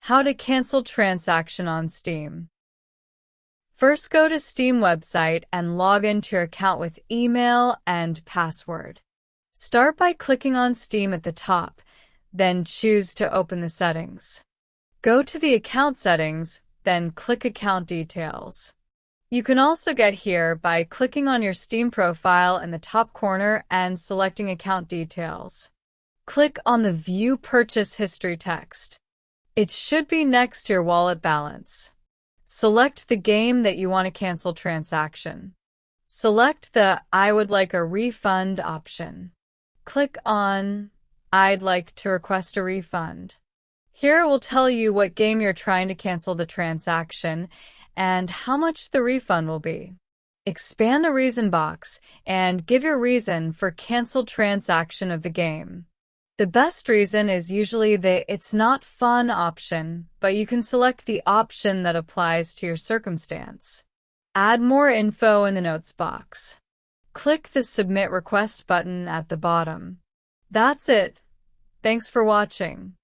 How to cancel transaction on Steam. First, go to Steam website and log into your account with email and password. Start by clicking on Steam at the top, then choose to open the settings. Go to the account settings, then click Account Details. You can also get here by clicking on your Steam profile in the top corner and selecting Account Details. Click on the View Purchase History text. It should be next to your wallet balance. Select the game that you want to cancel transaction. Select the I would like a refund option. Click on I'd like to request a refund. Here it will tell you what game you're trying to cancel the transaction and how much the refund will be. Expand the reason box and give your reason for canceled transaction of the game. The best reason is usually the It's Not Fun option, but you can select the option that applies to your circumstance. Add more info in the notes box. Click the Submit Request button at the bottom. That's it. Thanks for watching.